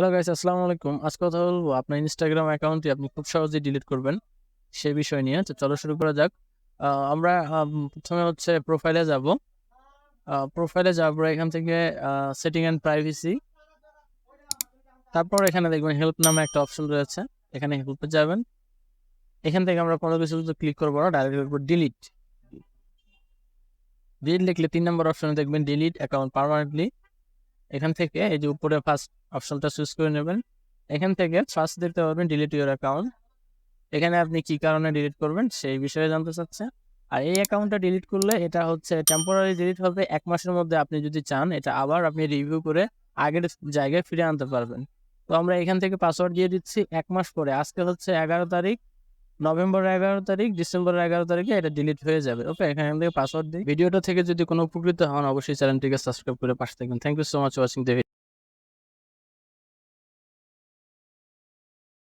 Hello guys, আসসালামু আলাইকুম। আজকে কথা বলবো আপনার ইনস্টাগ্রাম অ্যাকাউন্টটি আপনি খুব সহজেই ডিলিট করবেন সে বিষয় নিয়ে। তো চলো শুরু করা যাক। আমরা প্রথমে হচ্ছে প্রোফাইলে যাব। প্রোফাইলে যাওয়ার পর এখান থেকে সেটিং অ্যান্ড প্রাইভেসি, তারপর এখানে দেখবেন হেল্প নামে একটা অপশন রয়েছে, এখানে হেল্পে যাবেন। এখান থেকে আমরা কোনো কিছু ক্লিক করবো না, ডাইরেক্ট ডিলিট ডিলিট লিখলে 3 নম্বর অপশনে দেখবেন ডিলিট অ্যাকাউন্ট পার্মানেন্টলি। এখান থেকে এই যে উপরে ফার্স্ট অপশনটা চুজ করে নেবেন। এখান থেকে ফার্স্ট দেখতে পাবেন ডিলিট ইউর অ্যাকাউন্ট। এখানে আপনি কি কারণে ডিলিট করবেন সেই বিষয়ে জানতে চাচ্ছে। আর এই অ্যাকাউন্টটা ডিলিট করলে এটা হচ্ছে টেম্পোরারি ডিলিট হবে। 1 মাসের মধ্যে আপনি যদি চান এটা আবার আপনি রিভিউ করে আগের জায়গায় ফিরে আনতে পারবেন। তো আমরা এখান থেকে পাসওয়ার্ড দিয়ে দিচ্ছি 1 মাস পরে। আজকে হচ্ছে 11 তারিখ, নভেম্বরের 11 তারিখ, ডিসেম্বরের 11 তারিখে এটা ডিলিট হয়ে যাবে। ওকে, এখান থেকে পাসওয়ার্ড দিই। ভিডিওটা থেকে যদি কোনো উপকৃত হন অবশ্যই চ্যানেলটিকে সাবস্ক্রাইব করে পাশে থাকবেন। Thank you so much watching the video.